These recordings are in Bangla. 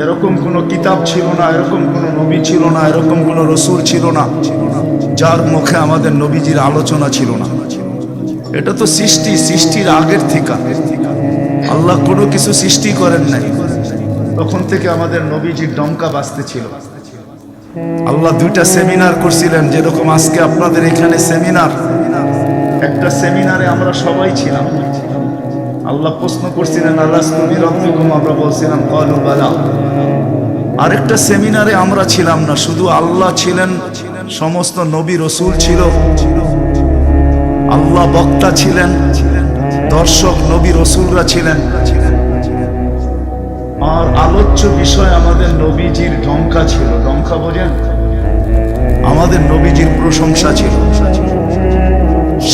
এরকম কোনো কিতাব ছিল না, এরকম কোনো নবী ছিল না, এরকম কোনো রসুল ছিল না যার মুখে আমাদের নবীজির আলোচনা ছিল না। এটা তো সৃষ্টির আগের থেকে আল্লাহ কোনো কিছু সৃষ্টি করেন নাই, তখন থেকে আমাদের নবীজির ডঙ্কা বাজতে ছিল। আল্লাহ দুইটা সেমিনার করছিলেন, যেরকম আজকে আপনাদের এখানে সেমিনার। একটা সেমিনারে আমরা সবাই ছিলাম। আল্লাহ প্রশ্ন করছিলেন আলাস্তু বিরব্বিকুম, আমরা বলছিলাম ক্বালু বালা। আরেকটা সেমিনারে আমরা ছিলাম না, শুধু আল্লাহ ছিলেন, সমস্ত নবী রসুল ছিল, আল্লাহ বক্তা ছিলেন, দর্শক নবী রসুলরা ছিলেন, আর আলোচ্য বিষয় আমাদের নবীজির ঢঙ্কা ছিল। ঢঙ্কা বোঝেন? আমাদের নবীজির প্রশংসা ছিল,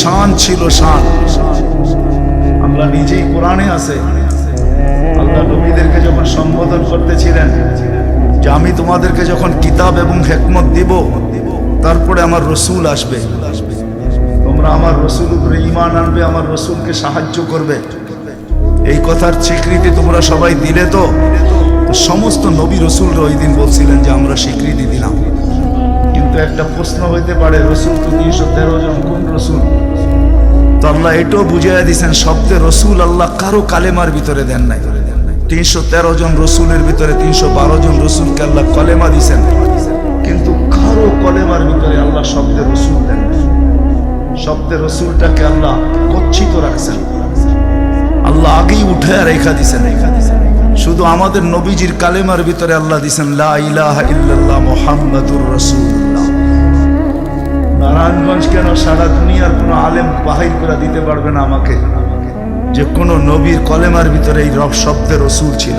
শান ছিল, শান। আল্লাহ নিজেই কোরআনে আছে, আল্লাহ নবীদেরকে যখন সম্বোধন করতেছিলেন যে আমি তোমাদেরকে যখন কিতাব এবং হিকমত দিব, তারপরে আমার রসুল আসবে, তোমরা আমার রসুল উপরে ঈমান আনবে, আমার রসুলকে সাহায্য করবে, এই কথার স্বীকৃতি তোমরা সবাই দিলে। তো সমস্ত নবী রসুলরা ওই দিন বলছিলেন যে আমরা স্বীকৃতি দিলাম। কিন্তু একটা প্রশ্ন হইতে পারে, রসুল তো 313 জন, কোন রসুল? তো আল্লাহ এটাও বুঝাইয়া দিয়েছেন, শব্দে রসুল আল্লাহ কারো কালেমার ভিতরে দেন নাই। 313 জন রসুলের ভিতরে 312 জন রসুলকে আল্লাহ কলেমা দিয়েছেন, কিন্তু কারো কলেমার ভিতরে আল্লাহ শব্দে রসুল দেন নাই। শব্দে রসুলটাকে আল্লাহ গচ্ছিত রাখছেন, আল্লাহ আগেই উঠে রেখা দিছেন। শুধু আমাদের নবীজির কালেমার ভিতরে আল্লাহ দিছেন লা ইলাহা ইল্লাল্লাহ মুহাম্মাদুর রাসূলুল্লাহ। নারায়ণগঞ্জ কেন, সারা দুনিয়ার কোনো আলেম বাহির করে দিতে পারবে না আমাকে যে কোন নবীর কলেমার ভিতরে এই রব শব্দে রসুল ছিল।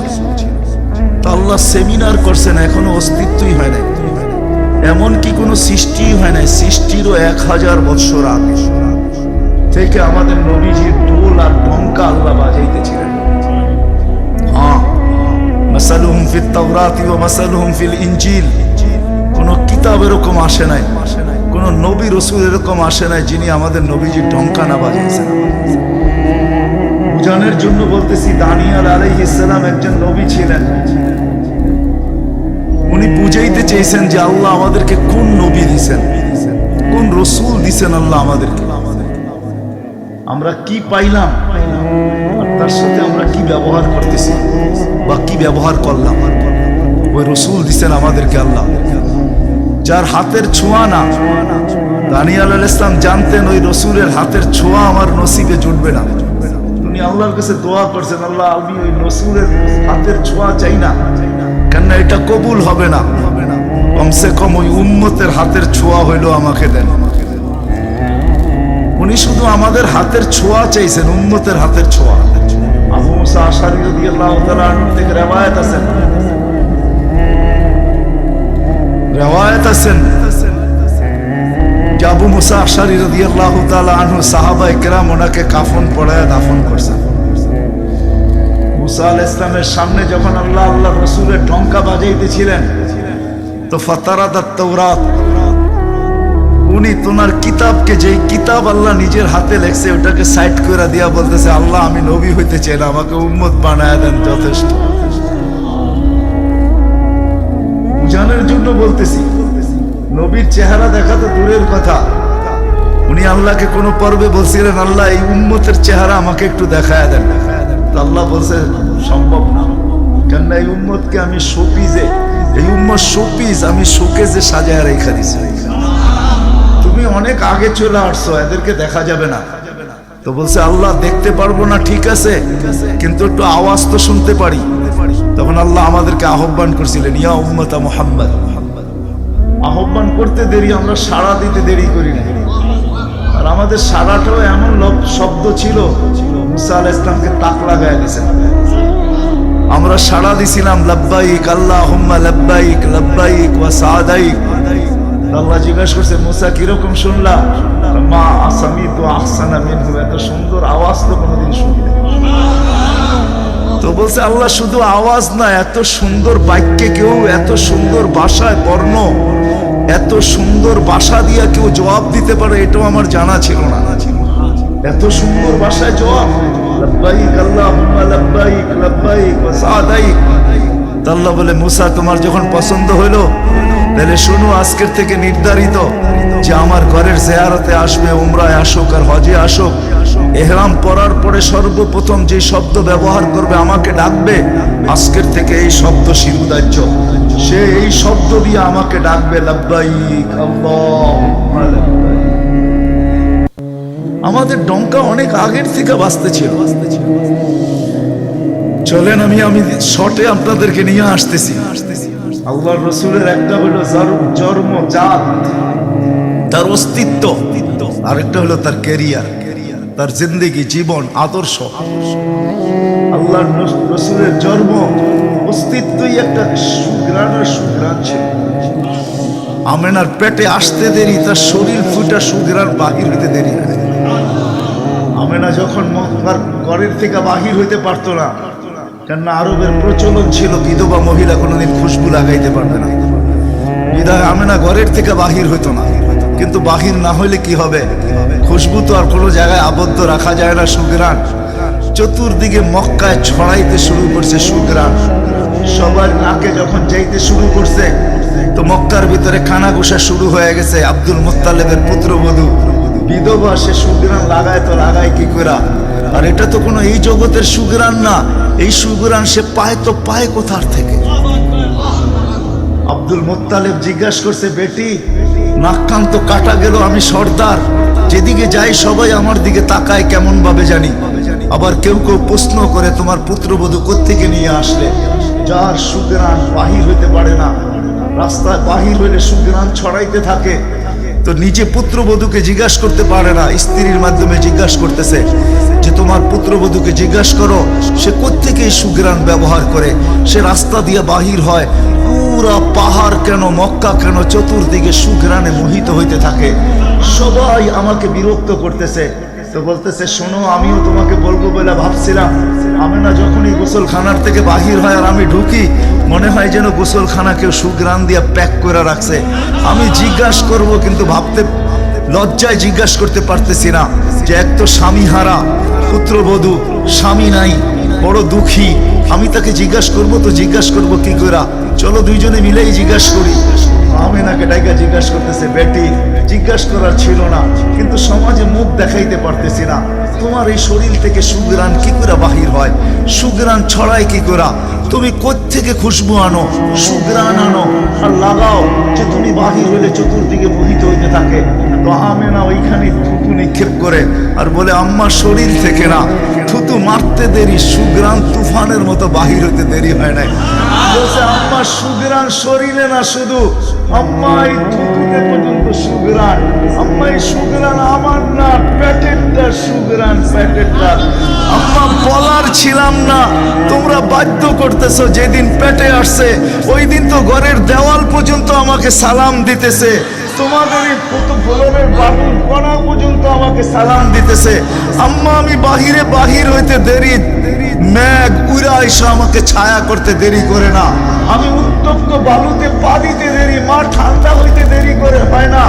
তো আল্লাহ সেমিনার করছেন, এখনো অস্তিত্বই হয় নাই, এমনকি কোনো সৃষ্টি হয় নাই। সৃষ্টিরও 1000 বৎসর আগে থেকে আমাদের নবীজির ঢোল আর ডঙ্কা আল্লাহ বাজাইতেছিলেন। হ্যাঁ, মাসালুহুম ফিত তাওরাতি ওয়া মাসালুহুম ফিল ইনজিল। কোন কিতাব এরকম আসে নাই, কোন নবী রসুল এরকম আসে নাই যিনি আমাদের নবীজির ডঙ্কা না বাজাইছেন। বুঝানোর জন্য বলতেছি, দানিয়েল আলাইহিস সালাম একজন নবী ছিলেন। উনি বুঝাইতে চেয়েছেন যে আল্লাহ আমাদেরকে কোন নবী দিছেন, কোন রসুল দিছেন আল্লাহ আমাদেরকে। আমরা কি পাইলাম আর তার সাথে আমরা কি ব্যবহার করতেছি বা কি ব্যবহার করলাম, ওই রসুল দিছেন আমাদেরকে আল্লাহ, যার হাতের ছোঁয়া না। দানিয়েল আলাইহিস সালাম জানতেন ওই রসুলের হাতের ছোঁয়া আমার নসিবে জুটবে না। উনি আল্লাহর কাছে দোয়া করছেন, আল্লাহ আমি ওই রসুলের হাতের ছোঁয়া চাই না, কেননা এটা কবুল হবে না, কমসে কম ওই উম্মতের হাতের ছোঁয়া হইলো আমাকে দেন। উনি শুধু আমাদের হাতের ছোঁয়া চাইছেন, উম্মতের হাতের ছোঁয়া। আবু মুসা আশআরী রাদিয়াল্লাহু তাআলা আনহু থেকে রিওয়ায়াত আছেন যে আবু মুসা আশআরী রাদিয়াল্লাহু তাআলা আনহু সাহাবায়ে কেরাম ওনাকে কাফন পরায়া দাফন করছেন। মুসা আলাইহিস সালামের সামনে যখন আল্লাহ রসুলের ঢঙ্কা বাজাইতেছিলেন, তো ফাতারাদাত তাওরাত, উনি তোমার কিতাবকে, যেই কিতাব আল্লাহ নিজের হাতে লেখছে, ওটাকে সাইড করে দিয়া বলতেছে, আল্লাহ আমি নবী হইতে চাই না, আমাকে উম্মত বানায় দেন, যথেষ্ট। বুঝানোর জন্য বলতেছি, নবীর চেহারা দেখা তো দূরের কথা, উনি আল্লাহকে কোন পর্বে বলছিলেন, আল্লাহ এই উম্মতের চেহারা আমাকে একটু দেখায় দেন। আল্লাহ বলছে সম্ভব না, কেননা এই উম্মতকে আমি শোপিজে, এই উম্মত শোপিস আমি শোকেজে সাজায় রেখা দিছি। তুমি অনেক আগে চলে আসছো, এদেরকে দেখা যাবে না। তো বলছে আল্লাহ দেখতে পারবো না, ঠিক আছে, কিন্তু একটু আওয়াজ তো শুনতে পারি। তখন আল্লাহ আমাদেরকে আহ্বান করছিলেন, ইয়া উম্মতা মুহাম্মদ। আহ্বান করতে দেরি, আমরা সাড়া দিতে দেরি করি না। আর আমাদের সাড়াটাও এমন শব্দ ছিল, মুসা আলাইহিস সালামকে তাক লাগায় দিয়েছেন। আমরা সাড়া দিছিলাম লাব্বাইক আল্লাহুম্মা লাব্বাইক লাব্বাইক ওয়া সাদাইক। আল্লাহ জিজ্ঞাসা করছে, মুসা কিরকম শুনলা? মা আসামিতু আহসানা মিনহু, এত সুন্দর আওয়াজ তো কোনোদিন শুনি নাই। তো বলছে আল্লাহ শুধু আওয়াজ না, এত সুন্দর বাক্যে কেউ, এত সুন্দর ভাষায় বর্ণ, এত সুন্দর ভাষা দিয়া কেউ জবাব দিতে পারে, এটাও আমার জানা ছিল না। এত সুন্দর ভাষায় জবাব, লাব্বাইক আল্লাহুম্মা লাব্বাইক লাব্বাইক ওয়া সাদাইক। তো আল্লাহ বলে মুসা তোমার যখন পছন্দ হইলো তাহলে শোনো আজকের থেকে নির্ধারিত যে আমার ঘরের জিয়ারতে আসবে, উমরায় আসুক আর হজে আসুক, ইহরাম পরার পরে সর্বপ্রথম যে শব্দ ব্যবহার করবে আমাকে ডাকবে, আজকের থেকে এই শব্দ শিরুদার্য, সে এই শব্দ দিয়ে আমাকে ডাকবে লাব্বাইক আল্লাহুম্মা লাব্বাইক। আমাদের ডঙ্কা অনেক আগের থেকে বাজতে ছিল। চলেন আমি শর্টে আপনাদেরকে নিয়ে আসতেছি। আল্লাহর রাসূলের একটা হলো জন্ম জাত, তার অস্তিত্ব, আরেকটা হলো তার ক্যারিয়ার, তার জিন্দেগি, জীবন, আদর্শ। আল্লাহর রাসূলের জন্ম অস্তিত্বই একটা সুঘ্রাণ ছিল। আমেনার পেটে আসতে দেরি, তার শরীর ফুটা সুঘ্রাণ বাহির হইতে দেরি হয়। আমেনা যখন মক্কার ঘরের থেকে বাহির হইতে পারতো না, কেননা আরবের প্রচলন ছিল বিধবা মহিলা কোনোদিন খুশবু লাগাইতে পারবে না, বিধায় আমেনা ঘরের থেকে বাহির হইতো না। কিন্তু বাহির না হইলে কি হবে, খুশবু তো আর কোনো জায়গায় আবদ্ধ রাখা যায় না। সুঘ্রাণ চতুর্দিকে মক্কায় ছড়াইতে শুরু করছে সুঘ্রাণ। সবার নাকে যখন যাইতে শুরু করছে তো মক্কার ভিতরে কানাঘুষা শুরু হয়ে গেছে। আব্দুল মুত্তালিবের পুত্রবধূ বিধবা, সে সুঘ্রাণ লাগায় তো লাগায় কি করা। আর এটা তো কোনো এই জগতের সুঘ্রাণ না, এই সুঘ্রাণ সে পায় তো পায় কোথার থেকে। আব্দুল মুত্তালিব জিজ্ঞাসা করছে, বেটি নাক কান তো কাটা গেল, আমি সর্দার, যেদিকে যাই সবাই আমার দিকে তাকায় কেমন ভাবে জানি। আবার কেউ কেউ প্রশ্ন করে তোমার পুত্রবধূ কোত্থেকে নিয়ে আসলে, যার সুঘ্রাণ বাহির হইতে পারে না, রাস্তায় বাহির হইলে সুঘ্রাণ ছড়াইতে থাকে। তো নিজে পুত্রবধূকে জিজ্ঞাসা করতে পারে না, স্ত্রীর মাধ্যমে জিজ্ঞাসা করতেছে যে তোমার পুত্রবধূকে জিজ্ঞাসা করো সে কোত্থেকে এই সুঘ্রাণ ব্যবহার করে। সে রাস্তা দিয়ে বাহির হয়, পুরা পাহাড় কেন, মক্কা কেন, চতুর্দিকে সুঘ্রাণে মোহিত হইতে থাকে। সবাই আমাকে বিরক্ত করতেছে। তো বলতেছে, শোনো আমিও তোমাকে বলবো বলে ভাবছিলাম। আমেনা যখনই গোসলখানার থেকে বাহির হয় আর আমি ঢুকি, মনে হয় যেন গোসলখানা কেউ সুঘ্রাণ দিয়ে প্যাক করে রাখছে। আমি জিজ্ঞাসা করব কিন্তু ভাবতে লজ্জায় জিজ্ঞাসা করতে পারতেছি না, যে এক তো স্বামী হারা পুত্রবধূ, স্বামী নাই, বড় দুঃখী, আমি তাকে জিজ্ঞাসা করবো তো জিজ্ঞাসা করবো কি করে। চলো দুইজনে মিলেই জিজ্ঞাসা করি। আমেনাকে ডাইকা জিজ্ঞাসা করতেছে, বেটি জিজ্ঞাসা করার ছিল না, কিন্তু সমাজে মুখ দেখাইতে পারতেছি না, তোমার এই শরীর থেকে সুঘ্রাণ কি করে বাহির হয়, সুঘ্রাণ ছড়ায় কি করে, তুমি কোত্থেকে খুশবু আনো, সুঘ্রাণ আনো আর লাগাও যে তুমি বাহির হইলে চতুর্দিকে মোহিত হইতে থাকে। তো আমেনা ওইখানে থুতু নিক্ষেপ করে আর বলে, আম্মা শরীর থেকে না, থুতু মারতে দেরি, সুঘ্রাণ তুফানের মতো বাহির হইতে দেরি হয় নাই। বলছে আম্মা সুঘ্রাণ শরীরে না, শুধু আম্মা এই থুতুতে পর্যন্ত সুঘ্রাণ। আম্মা এই সুঘ্রাণ আমার না, পেটেরটা সুঘ্রাণ, পেটেরটা। আম্মা বলার ছিলাম না, তোমরা বাধ্য করতেছো। যেদিন পেটে আসছে ওই দিন তো ঘরের দেওয়াল পর্যন্ত আমাকে সালাম দিতেছে, তোমাদের এই ফলনের বাবুর কণা পর্যন্ত আমাকে সালাম দিতেছে। আম্মা আমি বাহির হইতে দেরি, মেঘ উড়া এসে আমাকে ছায়া করতে দেরি করে না, আমি উত্তপ্ত বালুতে পা দিতে দেরি, মা ঠান্ডা হইতে দেরি করে হয় না।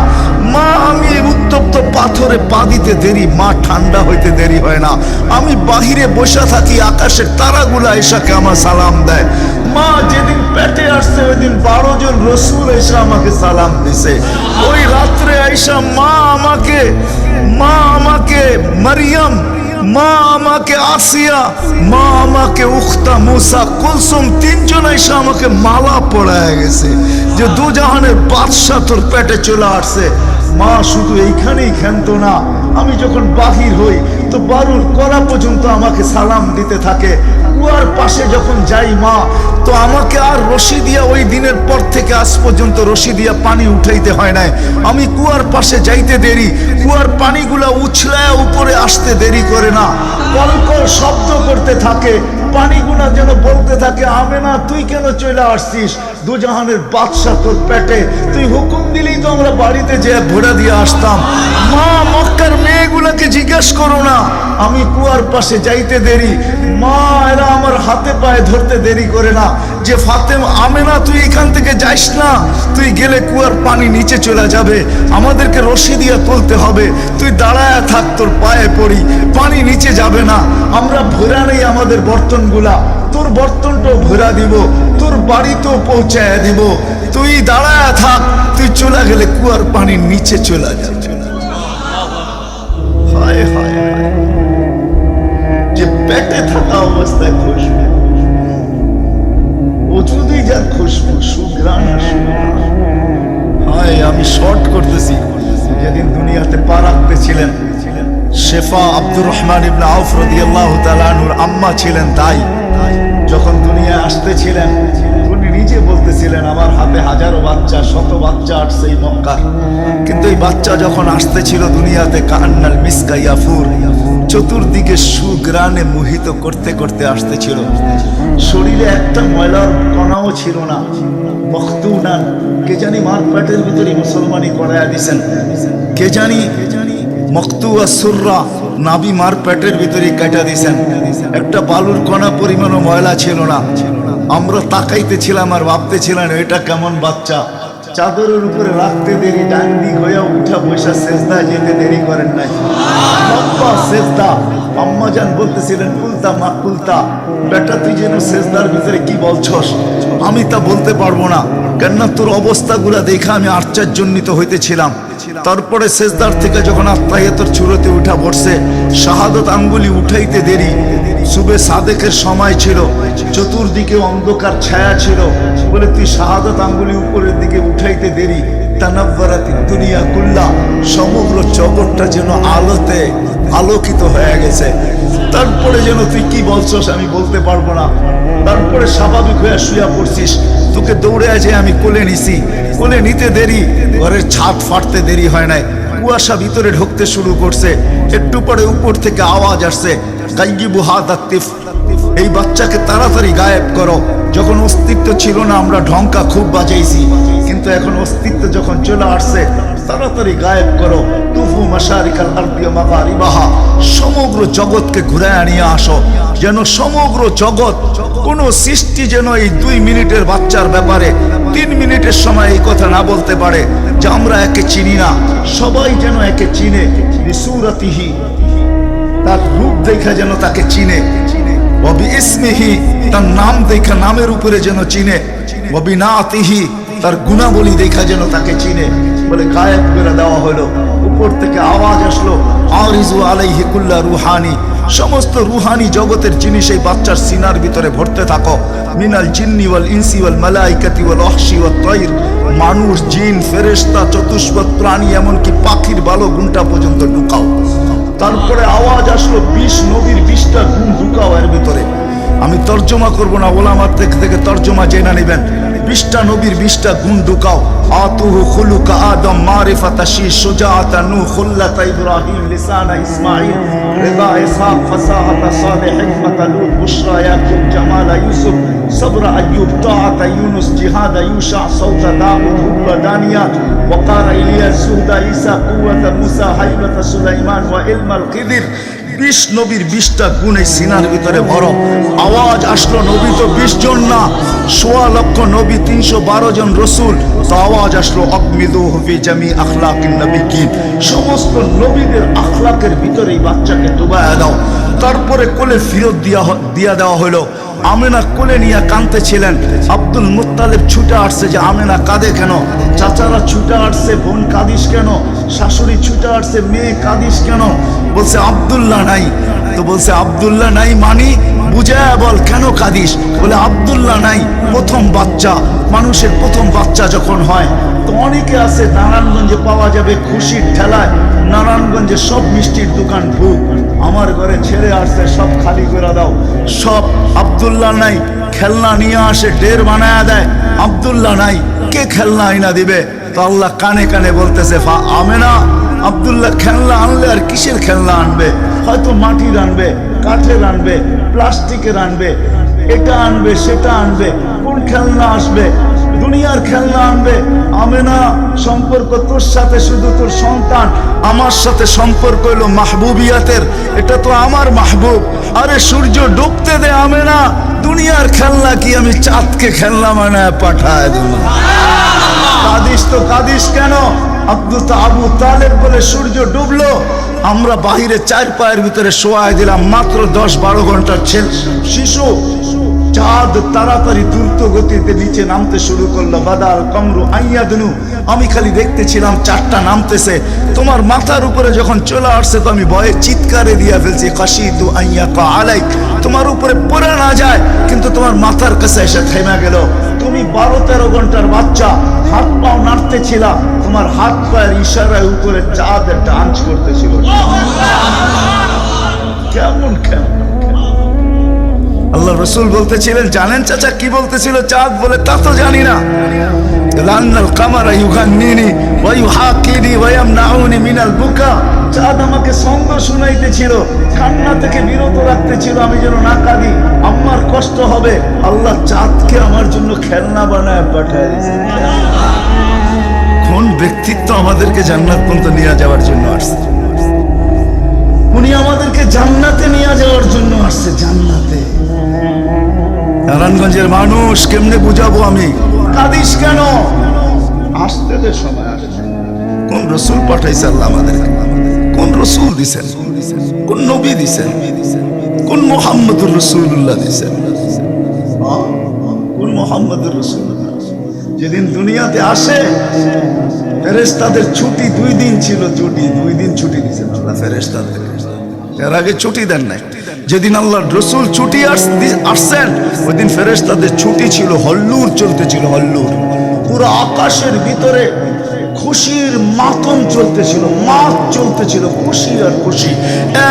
মা আমি উত্তপ্ত পাথরে পা দিতে দেরি, মা ঠান্ডা হইতে দেরি হয় না। আমি বাহিরে বসে থাকি, আকাশের তারাগুলা এসাকে আমার সালাম দেয়। মা যেদিন পেটে আসছে ওই দিন 12 জন রসুল এসে আমাকে সালাম দিছে। ওই রাত্রে আইসা মা আমাকে মারিয়াম, মা আমাকে আসিয়া, মা আমাকে উখতা মুসা কুলসুম, তিনজন এসে আমাকে মালা পড়ায় গেছে যে দুজাহানের বাদশা তোর পেটে চলে আসছে। মা শুধু এইখানেই ক্ষান্ত না, আমি যখন বাহির হই তো বারুর কলা পর্যন্ত আমাকে সালাম দিতে থাকে। কুয়ার পাশে যখন যাই মা, তো আমাকে আর রশি দিয়া, ওই দিনের পর থেকে আজ পর্যন্ত রশি দিয়া পানি উঠাইতে হয় নাই। আমি কুয়ার পাশে যাইতে দেরি, কুয়ার পানিগুলা উছলায় উপরে আসতে দেরি করে না, কলকল শব্দ করতে থাকে, পানিগুলা যেন বলতে থাকে, আমেনা তুই কেন চলে আসছিস, দুজাহানের বাদশা তোর পেটে, তুই হুকুম দিলেই তো আমরা বাড়িতে যেয়ে ভোড়া দিয়ে আসতাম। মা মক্কার মেয়েগুলাকে জিজ্ঞেস করো না, আমি কুয়ার পাশে যাইতে দেরি, মা এরা আমার হাতে পায়ে ধরতে দেরি করে না, যে ফাতেমা আমেনা তুই এখান থেকে যাইস না, তুই গেলে কুয়ার পানি নিচে চলে যাবে, আমাদেরকে রশি দিয়ে তুলতে হবে, তুই দাঁড়ায় থাক, তোর পায়ে পড়ি, পানি নিচে যাবে না, আমরা ভরা নেই আমাদের বর্তনগুলা, তোর বর্তনটাও ভরা দিব, তোর বাড়িতেও পৌঁছায় দিব। তুই দাঁড়ায় থাক, তুই চলে গেলে কুয়ার পানির নিচে চলে যাবে। হায় হায় হায়, যে পেটে থাকা অবস্থায় খুশবু, ও যদি যার খুশবু সুঘ্রাণ আসবে। হায়, আমি শর্ট করতেছি। যেদিন দুনিয়াতে পা রাখতেছিলেন, শেফা আব্দুর রহমান ইবনে আউফ রাদিয়াল্লাহু তাআলা আনহুর আম্মা ছিলেন তাই। যখন দুনিয়া আসতেছিলেন, উনি নিজে বলতেছিলেন, আমার হাতে হাজারো বাচ্চা, শত বাচ্চা আসছে এই মক্কা, কিন্তু এই বাচ্চা যখন আসতেছিল দুনিয়াতে, কান্নাল মিসকা ইয়াফুর, চতুর্দিকে সুগ্রানে মোহিত করতে করতে আসতেছিল। শরীরে একটা ময়লার কণাও ছিল না। মখতুনান, কে জানি মার পেটের ভিতরে মুসলমানি করায়া দিছেন, কে জানি মকতুয়া সুররা, নাবি মার পেটের ভিতরে কাটা দিছেন। একটা বালুর কণা পরিমাণও ময়লা ছিল না। আমরা তাকাইতেছিলাম আর ভাবতেছিলাম, এটা কেমন বাচ্চা। চাদরের উপরে রাখতে দেরি, ডান দিক হইয়া উঠা বৈশা সেজদা যেতে দেরি করেন নাই, লম্বা সেজদা। আম্মা জান বলতেছিলেন, কুলতা মা কুলতা, বেটা তুই যেন সেজদার ভিতরে কি বলছস, আমি তা বলতে পারবো না, কেননা তোর অবস্থাগুলা দেখে আমি আশ্চর্যান্বিত হইতেছিলাম। তারপরে সেজদার থেকে যখন আত্মাহিয়াতের চূড়াতে উঠা বসছে, শাহাদত আঙ্গুলি উঠাইতে দেরি। সুবে সাদেকের সময় ছিল, চতুর্দিকে অন্ধকার ছায়া ছিল, বলে তুই শাহাদত আঙ্গুলি উপরের দিকে উঠাইতে দেরি। তানাব্বারাতি দুনিয়া কুল্লা, সমগ্র জগৎটা যেন আলোতে আলোকিত হয়ে গেছে। তারপরে যেন তুই কি বলছস আমি বলতে পারবো না। তারপরে স্বাভাবিক হয়ে শুয়া পড়ছিস, তোকে দৌড়ে যে আমি কোলে নিছি, কোলে নিতে দেরি, ঘরের ছাদ ফাটতে দেরি হয় নাই। কুয়াশা ভিতরে ঢুকতে শুরু করছে, একটু পরে উপর থেকে আওয়াজ আসছে, গাইয়িবু হাদা তিফ, এই বাচ্চাকে তাড়াতাড়ি গায়েব করো। যখন অস্তিত্ব ছিল না আমরা ঢঙ্কা খুব বাজাইছি, কিন্তু এখন অস্তিত্ব যখন চলে আসছে, তাড়াতাড়ি গায়েব করো। তুফু মাশারিকাল আরদি ওয়া মাগারিবাহা, সমগ্র জগৎকে ঘুরায় নিয়ে আসো, যেন সমগ্র জগৎ, কোন সৃষ্টি যেন এই 2 মিনিটের বাচ্চার ব্যাপারে 3 মিনিটের সময় এই কথা না বলতে পারে যে আমরা একে চিনি না। সবাই যেন একে চিনে, বিসুরাতিহি, তার রূপ দেখা যেন তাকে চিনে, ওয়াবি ইসমিহি, তার নাম দেখা নামের উপরে যেন চিনে, ওয়াবি নাতিহি, তার গুণাবলী দেখা যেন তাকে চিনে। বলে গায়েব করে দেওয়া হলো। উপর থেকে আওয়াজ আসলো, আরিজু আলাইহি কুল্লা রুহানি, সমস্ত রুহানি জগতের জিনিস এই বাচ্চার সিনার ভিতরে ভরতে থাকো। মিনাল জিন্নি ওয়াল ইনসি ওয়াল মালাইকাতি ওয়াল ওয়াহশি ওয়াত তাইর, মানুষ, জিন, ফেরেশতা, চতুষ্পদ প্রাণী, এমনকি পাখির বালো গুণটা পর্যন্ত ঢুকাও। তারপরে আওয়াজ আসলো, 20 নবীর 20টা গুণ ঢুকাও এর ভিতরে। আমি তর্জমা করব না, ওলামার থেকে তর্জমা জেনে নেবেন। 20টা নবীর 20টা গুণ ঢুকাও। আতুহু খুলুকা আদম, মারিফাতা শী, শুজাআতা নূহ, খুল্লাতা ইব্রাহিম, লিসানা ইসমাঈল, রিদা ইসহাক, ফাসাহাতা সালেহ, হিকমাতা লূত, বুশরা ইয়াকুব, জামালা ইউসুফ, সবরা আইয়ুব, তাআতা ইউনুস, জিহাদা ইউশা, সাউতা দাউদ, হুব্বা দানিয়া, ওয়াকারা ইলিয়াস, সুহদা ঈসা, কুওয়াতা মুসা, হাইবাতা সুলাইমান, ওয়া ইলমাল খিদির। 20 নবীর 20টা গুণ এই সিনার ভিতরে ভরো। আওয়াজ আসলো, নবী তো 20 জন না, 1.25 লক্ষ নবী, 312 জন রসুল। তো আওয়াজ আসলো, আকমিদুহু ফি জামি আখলাকিন নবিয়্যিন, সমস্ত নবীদের আখলাকের ভিতরে এই বাচ্চাকে ডুবায়া দাও। তারপরে কোলে ফিরত দিয়া দেওয়া হলো। আমেনা কোলে নিয়ে কাঁদতেছিলেন। আব্দুল মুত্তালিব ছুটে আসছে যে আমেনা কাঁদে কেন, চাচারা ছুটে আসছে, বোন কাঁদিস কেন, শাশুড়ি ছুটে আসছে, মেয়ে কাঁদিস কেন। বলছে আব্দুল্লাহ নাই। তো বলছে আব্দুল্লাহ নাই মানি, বুঝায় বল কেন কাঁদিস। বলে আব্দুল্লাহ নাই, প্রথম বাচ্চা, মানুষের প্রথম বাচ্চা যখন হয়, তো অনেকে আছে নারায়ণগঞ্জে পাওয়া যাবে খুশির ঠেলায়, নারায়ণগঞ্জে সব মিষ্টির দোকান ভুক, আমার ঘরে ছেড়ে আসছে, সব খালি করে দাও। সব আব্দুল্লাহ নাই, খেলনা নিয়ে আসে, ডের বানায়া দেয়, আব্দুল্লাহ নাই, কে খেলনা আইনা দিবে। তো আল্লাহ কানে কানে বলতেছে, আমেনা, আব্দুল্লাহ খেলনা আনলে আর কিসের খেলনা আনবে, হয়তো মাটির আনবে, কাঠের আনবে, প্লাস্টিকের আনবে, এটা আনবে, সেটা আনবে, কোন খেলনা আসবে, দুনিয়ার খেলনা আনবে। আমেনা, সম্পর্ক তোর সাথে শুধু তোর সন্তান, আমার সাথে সম্পর্ক হলো মাহবুবিয়াতের, এটা তো আমার মাহবুব। আরে সূর্য ডুবতে দে আমেনা, দুনিয়ার খেলনা কি আমি চাঁদকে খেলনা বানায় পাঠায় দেব। কাঁদিস তো কাঁদিস কেন। আবু তালেব বলে সূর্য ডুবলো, আমরা বাহিরে 4 পায়ের ভিতরে শোয়াই দিলাম, মাত্র 10-12 ঘন্টার শিশু, চাঁদ তাড়াতাড়ি দ্রুত গতিতে নিচে নামতে শুরু করলো। বাদাল কমরু আইয়াদনু, আমি খালি দেখতেছিলাম চাঁদটা নামতেছে। তোমার মাথার উপরে যখন চলে আসছে তো আমি ভয়ে চিৎকারে দিয়া ফেলছি, কাশিদু আইয়াকা আলাইক, তোমার উপরে পড়ে না যায়, কিন্তু তোমার মাথার কাছে এসে থেমে গেল। তুমি 12-13 ঘন্টার বাচ্চা, হাত পাও নাড়তেছিলা, তোমার হাত পায়ের ইশারায় উপরে চাঁদ একটা আঁচ করতেছিল। কেমন কেমন আল্লাহ রসুল বলতেছিলেন, জানেন চাচা কি বলতেছিল চাঁদ? বলে তা তো জানি না। লান্নাল কামারা ইউগান্নিনি ওয়া ইউহাকিনি ওয়া ইয়ামনাউনি মিনাল বুকা, চাঁদ আমাকে ছন্দ শুনাইতেছিল, কান্না থেকে বিরত রাখতেছিল, আমি যেন না কাঁদি, আমার কষ্ট হবে। আল্লাহ চাঁদকে আমার জন্য খেলনা বানায় পাঠায় দিয়েছে। কোন ব্যক্তিত্ব আমাদেরকে জান্নাত পর্যন্ত নিয়ে যাওয়ার জন্য আসছে? উনি আমাদেরকে জান্নাতে নিয়ে যাওয়ার জন্য আসছে। জান্নাতে নারায়ণগঞ্জের মানুষ কেমনে বুঝাবো আমি? কাঁদিস কেন? আসতে দে, সময় আসবে। কোন রসুল পাঠাইছে আল্লাহ আমাদেরকে? কোন রসুল দিছেন? কোন নবী দিছেন? কোন মুহাম্মদুর রাসূলুল্লাহ দিছেন? কোন মুহাম্মদুর রাসূলুল্লাহ? যেদিন দুনিয়াতে আসে ফেরেশতাদের ছুটি 2 দিন ছিল, 2 দিন ছুটি দিয়েছেন আল্লাহ ফেরেশতাদের। এর আগে ছুটি দেন নাই। যেদিন আল্লাহর রসুল ছুটি আসছেন ওই দিন ফেরেশতাদের ছুটি ছিল, হল্লুর চলতেছিল, হল্লুর। পুরো আকাশের ভিতরে খুশির মাতম চলতেছিল, মাত চলতেছিল, খুশি আর খুশি।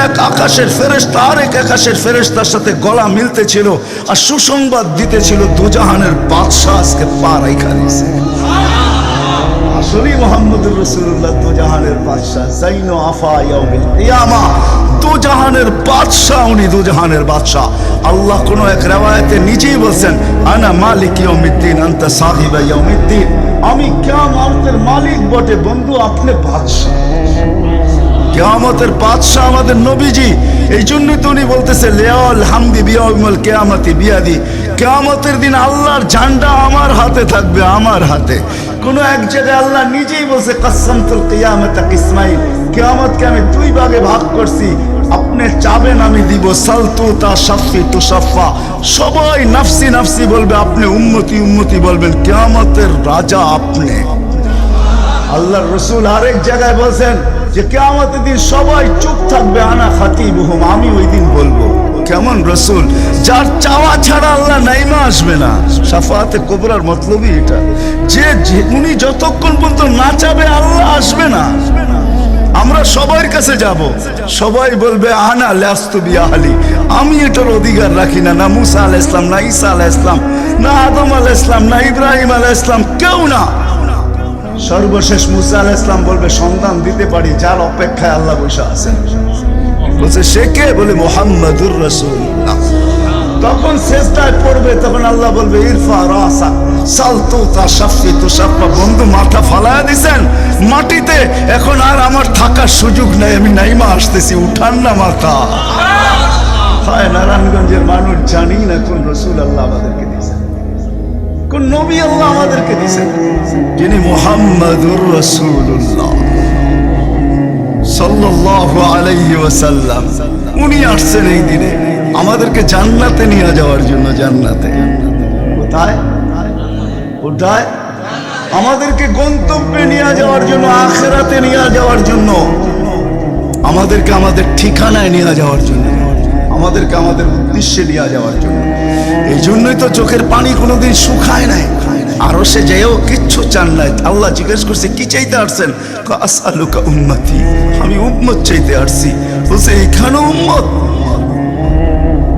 এক আকাশের ফেরেশতা আরেক আকাশের ফেরেশতার সাথে গলা মিলতেছিল আর সুসংবাদ দিতেছিল, দুজাহানের বাদশাহ আজকে পা রাইখা দিয়েছে। আসলেই মুহাম্মদুর রাসূলুল্লাহ দুজাহানের বাদশাহ, জাইনু আফা ইয়াউমিল কিয়ামা, দুজাহানের বাদশাহ। উনি দুজাহানের বাদশাহ। আল্লাহ কোন এক রিওয়ায়াতে নিজেই বলছেন, আনা মালিক ইয়াউমিদ্দিন আনতা সাহিবা ইয়াউমিদ্দিন, আমি কিয়ামতের মালিক বটে বন্ধু, আপনি বাদশাহ। কিয়ামতের বাদশাহ আমাদের নবীজি। এই জন্যই তো উনি বলতেছে, লিয়াল হামদি বিয়াউমিল কিয়ামতি বিয়াদি, কিয়ামতের দিন আল্লাহর ঝান্ডা আমার হাতে থাকবে, আমার হাতে। কোন এক জায়গায় আল্লাহ নিজেই বলছে, কাসসামতুল কিয়ামাতা কিসমাইন, কিয়ামতকে আমি 2 ভাগে ভাগ করছি, আপনি চাবেন আমি দিব। সালতু তা শাফি তু শাফা, সবাই নাফসি নাফসি বলবে, আপনি উম্মতি উম্মতি বলবেন, কিয়ামতের রাজা আপনি। আল্লাহর রাসূল আরেক জায়গায় বলছেন যে কিয়ামতের দিন সবাই চুপ থাকবে, আনা খাতিবুহুম, আমি ওই দিন বলবো। কেমন রসুল? যার চাওয়া ছাড়া আল্লাহ নাইমা আসবে না। শাফাআতে কুবরার মতলবই এটা, যে উনি যতক্ষণ পর্যন্ত না চাবে আল্লাহ আসবে না। আমরা সবার কাছে যাব, সবাই বলবে আনা লাস্তু বিআহলি, আমি এটার অধিকার রাখি না। না মুসা আলাইহিস সালাম, না ঈসা আলাইহিস সালাম, না আদম আলাইহিস সালাম, না ইব্রাহিম আলাইহিস সালাম, কেউ না। সর্বশেষ মুসা আলাইহিস সালাম বলবে সন্তান দিতে পারি, যার অপেক্ষায় আল্লাহ বসে আছেন। বলছে সে কে? বলে মুহাম্মাদুর রাসূলুল্লাহ। তখন সেজদায় পড়বে, তখন আল্লাহ বলবে ইরফা রাসাক সালতু তা শাফি তু শাফা, বন্ধু মাথা ফালায়া দিছেন মাটিতে, এখন আর আমার থাকার সুযোগ নাই, আমি নাইমা আসতেছি, উঠান না মাথা। হায় নারায়ণগঞ্জের মানুষ, জানি না কোন রসুল আল্লাহ আমাদেরকে দিয়েছেন, কোন নবী আল্লাহ আমাদেরকে দিয়েছেন, যিনি মুহাম্মাদুর রাসূলুল্লাহ সাল্লাল্লাহু আলাইহি ওয়াসাল্লাম। উনি আসছেন এই দিনে আমাদেরকে জান্নাতে নিয়ে যাওয়ার জন্য। জান্নাতে কোথায়? কোথায়? আমাদেরকে গন্তব্যে নিয়ে যাওয়ার জন্য, আখিরাতে নিয়ে যাওয়ার জন্য, আমাদেরকে আমাদের ঠিকানায় নিয়ে যাওয়ার জন্য, আমাদেরকে আমাদের উদ্দেশ্যে নিয়ে যাওয়ার জন্য। এই জন্যই তো চোখের পানি কোনোদিন শুকায় নাই। আরো সে যেও কিচ্ছু চান নাই। আল্লাহ জিজ্ঞেস করছে কি চাইতে আসছেন? আসআলুকা উম্মতি, আমি উম্মত চাইতে আসছি। বলছে এইখানে উম্মত?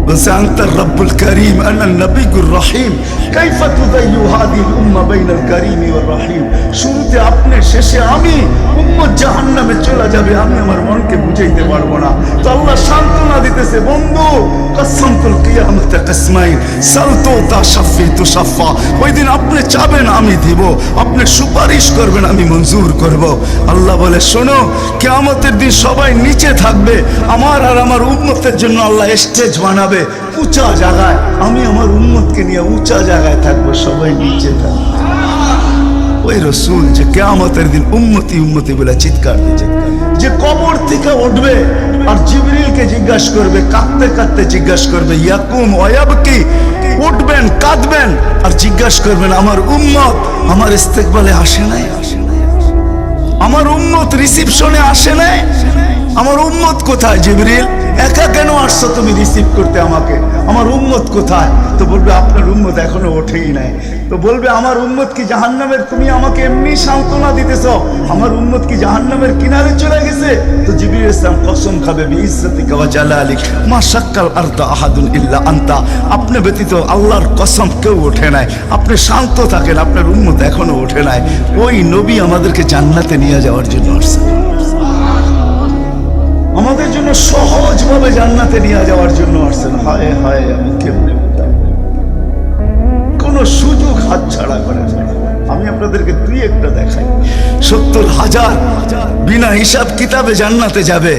বলছে আনতার রব্বুল করিম আনা নবিয়ুর রহিম, কাইফা তুদাইয়ু হাদিল উম্মাহ বাইনাল করিমি ওয়ার রহিম। শুরুতে আপনি, শেষে আমি, উম্মত জাহান্নামে চলে যাবে, আমি আমার মনকে বুঝাইতে পারবো না। তো আল্লাহ সান্ত্বনা দিতেছে, বন্ধু কাসসামতুল কিয়ামাতা কিসমাইন সালতু তা শাফি তু শাফা, ওই দিন আপনি চাবেন আমি দিব, আপনি সুপারিশ করবেন আমি মঞ্জুর করব। আল্লাহ বলে শোনো, কিয়ামতের দিন সবাই নিচে থাকবে, আমার আর আমার উম্মতের জন্য আল্লাহ স্টেজ বানাবে উঁচা জায়গায়, আমি আমার উম্মতকে নিয়ে উঁচা জায়গায় থাকবো, সবাই নিচে থাকবে। ওই রসুল যে কিয়ামতের দিন উম্মতি উম্মতি বলে চিৎকার দিচ্ছে, যে কবর থেকে উঠবে আর জিবরিলকে জিজ্ঞাসা করবে, কাঁদতে কাঁদতে জিজ্ঞাসা করবে, ইয়াকুম ওয়ায়াবকি, উঠবেন, কাঁদবেন আর জিজ্ঞাসা করবেন আমার উম্মত আমার ইস্তেকবালে আসে নাই, আমার উম্মত রিসিপশনে আসে নাই, আমার উম্মত কোথায়? জিবরিল একা কেন আসছো তুমি রিসিভ করতে আমাকে? আমার উম্মত কোথায়? তো বলবে আপনার উম্মত এখনো ওঠেই নাই। তো বলবে আমার উম্মত কি জাহান্নামের? তুমি আমাকে এমনি সান্ত্বনা দিতেছ, আমার উম্মত কি জাহান্নামের কিনারে চলে গেছে? তো জিবরিল ইসলাম কসম খাবে বিইজ্জাতিকা ওয়া জালালিক মা শাক্কাল আরদা আহাদুন ইল্লা আনতা, আপনি ব্যতীত আল্লাহর কসম কেউ ওঠে নাই। আপনি শান্ত থাকেন, আপনার উম্মত এখনো ওঠে নাই। ওই নবী আমাদেরকে জান্নাতে নিয়ে যাওয়ার জন্য আসছে, আমাদের জন্য সহজভাবে জান্নাতে নিয়ে যাওয়ার জন্য আসছেন। হায় হায় আমি কেমনে কোন সুযোগ হাতছাড়া করে। আমি আপনাদেরকে দুই একটা দেখাই। 70,000 বিনা হিসাব কিতাবে জান্নাতে যাবে।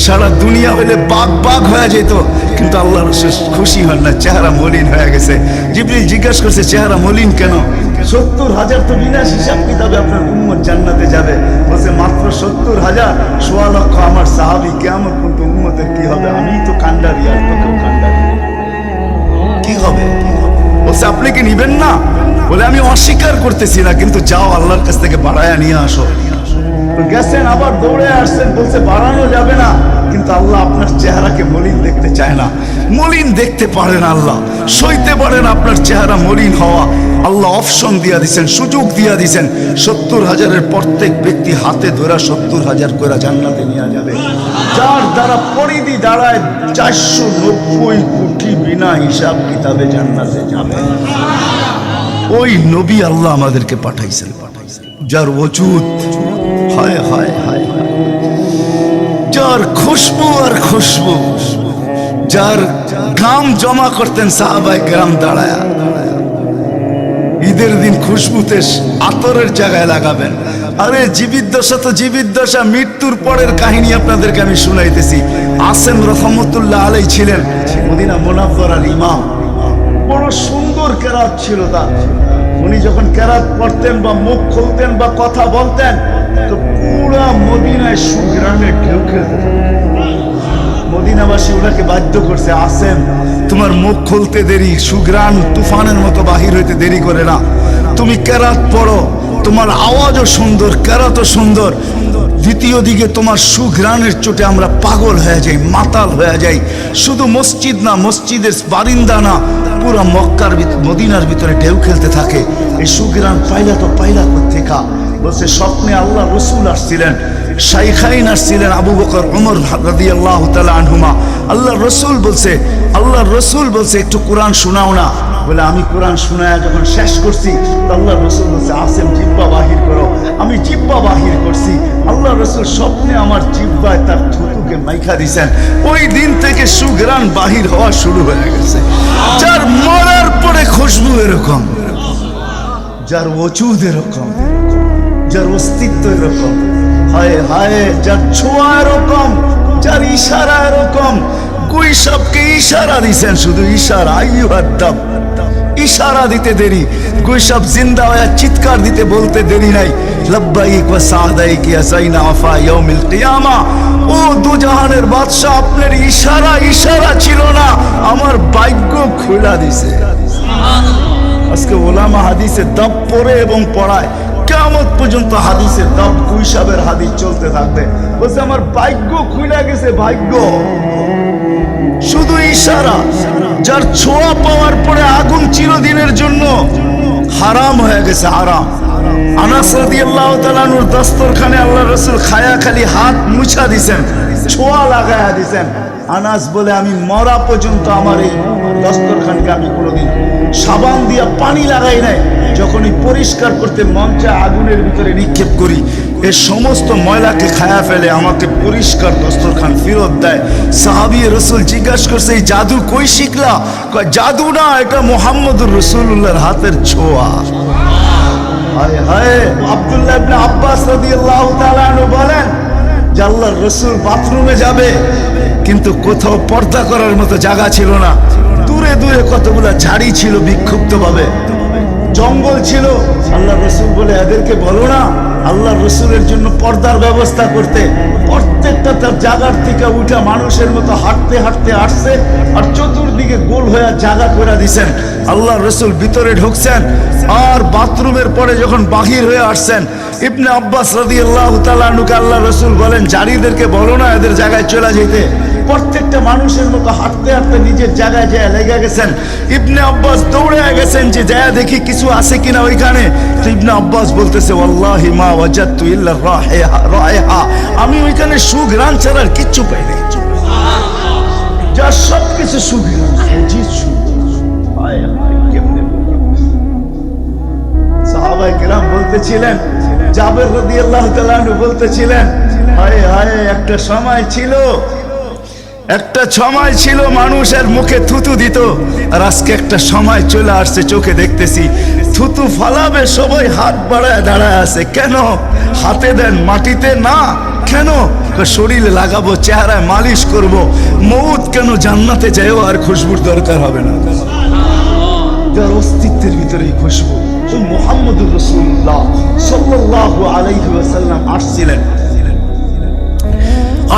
সারা দুনিয়া হইলে বাগ বাগ হয়ে যেত, কিন্তু আল্লাহ রাসূল খুশি হন না, চেহারা মলিন হয়ে গেছে। জিবরিল জিজ্ঞাসা করছে চেহারা মলিন কেন? 70,000 তো বিনা হিসাব কিতাবে আপনার উম্মত জান্নাতে যাবে। বলছে মাত্র 70,000, 1.25 লক্ষ আমার সাহাবী, কিয়ামত পর্যন্ত উম্মতের কি হবে? আমি তো কান্ডারি আর তো কেউ কান্ডারি, কি হবে? বলছে আপনি কি নিবেন না? বলে আমি অস্বীকার করতেছি না, কিন্তু যাও আল্লাহর কাছ থেকে বাড়ায়া নিয়ে আসো। তো গেছেন, আবার দৌড়ে আসছেন, বলছে বাড়ানো যাবে না, কিন্তু আল্লাহ আপনার চেহারাকে মলিন দেখতে চায় না। মলিন দেখতে পারেন আল্লাহ, সইতে পারেন আপনার চেহারা মলিন হওয়া। আল্লাহ অপশন দিয়া দিছেন, সুযোগ দিয়া দিছেন। 70,000-এর প্রত্যেক ব্যক্তি হাতে ধরা 70,000 করে জান্নাতে নিয়ে যাবে, যার দ্বারা পরিধি দাঁড়ায় 490 কোটি বিনা হিসাব কিতাবে জান্নাতে যাবে। ওই নবী আল্লাহ আমাদেরকে পাঠাইছেন, যার ওজুদ হায় হায় হায়, যার খুশবু আর খুশবু, যার ঘাম জমা করতেন সাহাবায়ে কেরাম দাঁড়ায়া। ঈদের দিন খুশবুতে আতরের জায়গায় লাগাবেন। আরে জীবিত দশা তো জীবিত দশা, মৃত্যুর পরের কাহিনী আপনাদেরকে আমি শুনাইতেছি। আসেম রহমতুল্লাহ আলাইহি ছিলেন মদিনা মুনাওয়ারার ইমাম। বড় সুন্দর কেরাত ছিল তার। উনি যখন কেরাত পড়তেন বা মুখ খুলতেন বা কথা বলতেন, তো পুরা মদিনায় সুঘ্রাণে ঢেউ খেলতেন। মদিনাবাসী ওনাকে বাধ্য করছে, আসেম তোমার মুখ খুলতে দেরি, সুঘ্রাণ তুফানের মতো বাহির হইতে দেরি করে না, তুমি কেরাত পড়ো, তোমার আওয়াজও সুন্দর, কেরাতও সুন্দর। দ্বিতীয় দিকে তোমার সুঘ্রাণের চোটে আমরা পাগল হয়ে যাই, মাতাল হয়ে যাই। শুধু মসজিদ না, মসজিদের বারিন্দা না, পুরা মক্কার মদিনার ভিতরে ঢেউ খেলতে থাকে। এই সুঘ্রাণ পাইলা তো পাইলা কোত্থেকা? বলছে স্বপ্নে আল্লাহ রসুল আসছিলেন, শাইখাইন আসছিলেন, আবু বকর ওমর রাদিয়াল্লাহু তাআলা আনহুমা। আল্লাহ রসুল বলছে একটু কোরআন শোনাও না। বলে আমি কোরআন শোনায় যখন শেষ করছি, আল্লাহ রসুল বলছে আসেম জিব্বা বাহির করো। আমি জিব্বা বাহির করছি, আল্লাহ রসুল স্বপ্নে আমার জিব্বায় তার থুতুকে মাইখা দিছেন। ওই দিন থেকে সুঘ্রাণ বাহির হওয়া শুরু হয়ে গেছে। যার মরার পরে খুশবু এরকম, যার ওজুদ এরকম, যার অস্তিত্ব এরকম, হায় হায়, যার ছোঁয়া এরকম, যার ইশারা এরকম। গুইসাবকে ইশারা দিছেন, শুধু ইশারা, আইয়ুহাদ্দাব, ইশারা দিতে দেরি। গুইসাব জিন্দা হয়ে চিৎকার দিতে বলতে দেরি নাই, লব্বাইক ওয়া সাদাইক ইয়া যাইনা আফা ইয়াউমিল কিয়ামা। ও দুজাহানের বাদশা, আপনার ইশারা ছিল না, আমার ভাগ্য খুলা দিছে। আজকে ওলামা হাদিসে দাব পড়ে এবং পড়ায়, কিয়ামত পর্যন্ত হাদিসের দাব, গুইসাবের হাদিস চলতে থাকবে। বলছে আমার ভাগ্য খুলে গেছে, ভাগ্য। শুধু ইশারা, যার ছোঁয়া পাওয়ার পরে আগুন চিরদিনের জন্য হারাম হয়ে গেছে, হারাম। আনাস রাদিয়াল্লাহু তাআলা আনহুর দস্তরখানে আল্লাহ রাসূল খায়া খালি হাত মুছা দিছেন, ছোঁয়া লাগায়া দিছেন। আনাস বলে আমি মরা পর্যন্ত আমার এই দস্তরখানকে আমি কোনোদিন সাবান দিয়া পানি লাগাই নাই। যখনই পরিষ্কার করতে মন চায় আগুনের ভিতরে নিক্ষেপ করি, এ সমস্ত ময়লাকে খায়া ফেলে, আমাকে পরিষ্কার দস্তরখান ফেরত দেয়। সাহাবী রাসূল জিজ্ঞাসা করছে এই জাদু কই শিখলা? কয় জাদু না, এটা মুহাম্মদুর রাসূলুল্লাহর হাতের ছোঁয়া। হায় হায়। আব্দুল্লাহ ইবনে আব্বাস রাদিয়াল্লাহু তাআলা আনহু বলেন যে আল্লাহর রাসূল বাথরুমে যাবে, কিন্তু কোথাও পর্দা করার মতো জায়গা ছিল না। দূরে দূরে কতগুলা ঝাড়ি ছিল, বিক্ষুব্ধ ভাবে জঙ্গল ছিল। আল্লাহ রাসূল বলে এদেরকে বলো না আল্লাহ রসুলের জন্য পর্দার ব্যবস্থা করতে প্রত্যেকটা তার জায়গার থেকে উঠা মানুষের মতো হাঁটতে হাঁটতে আসছে, আর চতুর্দিকে গোল হয়ে জায়গা করে দিছেন। আল্লাহ রসুল ভিতরে ঢুকছেন, আর বাথরুমের পরে যখন বাহির হয়ে আসছেন, ইবনে আব্বাস রাদিয়াল্লাহু তাআলা আনহুকে আল্লাহ রসুল বলেন, জারিদেরকে বলো না এদের জায়গায় চলে যেতে। প্রত্যেকটা মানুষের মতো হাঁটতে হাঁটতে নিজের জায়গায় যায় লেগে গেছেন। ইবনে আব্বাস দৌড়ে গেছেন যে যায় দেখি কিছু আছে কিনা ওইখানে। তো ইবনে আব্বাস বলতেছে, ওয়াল্লাহি মা ওয়াজাদতু ইল্লা রায়হা, আমি ওইখানে সুঘ্রাণ ছাড়া আর কিচ্ছু পাই নাই। যা সবকিছু সুঘ্রাণ, সাহাবায়ে কেরাম বলতেছিলেন, জাবের রাদিয়াল্লাহু তাআলা আনহু বলতেছিলেন, হায় হায় একটা সময় ছিল মানুষের মুখে থুতু দিত, আর আজকে একটা সময় চলে আসছে চোখে দেখতেছি থুতু ফালাবে সবাই হাত বাড়ায় দাঁড়ায় আছে। কেন? হাতে দেন মাটিতে না, কেন? শরীরে লাগাবো, চেহারায় মালিশ করব। মউত কেন? জান্নাতে যায়ও আর খুশবুর দরকার হবে না, যার অস্তিত্বের ভিতরেই খুশবু। ওই মুহাম্মদুর রাসূলুল্লাহ সাল্লাল্লাহু আলাইহি ওয়াসাল্লাম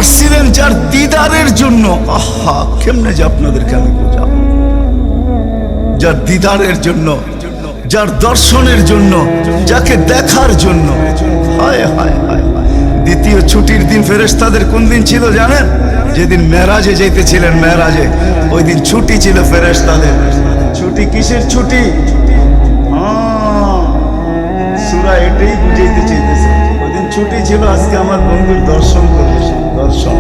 আসছিলেন যার দিদারের জন্য। আহা, কেমনে যে আপনাদেরকে আমি বোঝাবো, যার দিদারের জন্য, যার দর্শনের জন্য, যাকে দেখার জন্য। হায় হায় হায়। দ্বিতীয় ছুটির দিন ফেরেশতাদের কোন দিন ছিল জানেন? যেদিন মেরাজে যেতেছিলেন, মেরাজে ওই দিন ছুটি ছিল ফেরেশতাদের। ছুটি কিসের ছুটি? সূরা এটাই বুঝাইতে চাইতেছে, ওই দিন ছুটি ছিল, আজকে আমার বন্ধুর দর্শন করবে। দর্শন,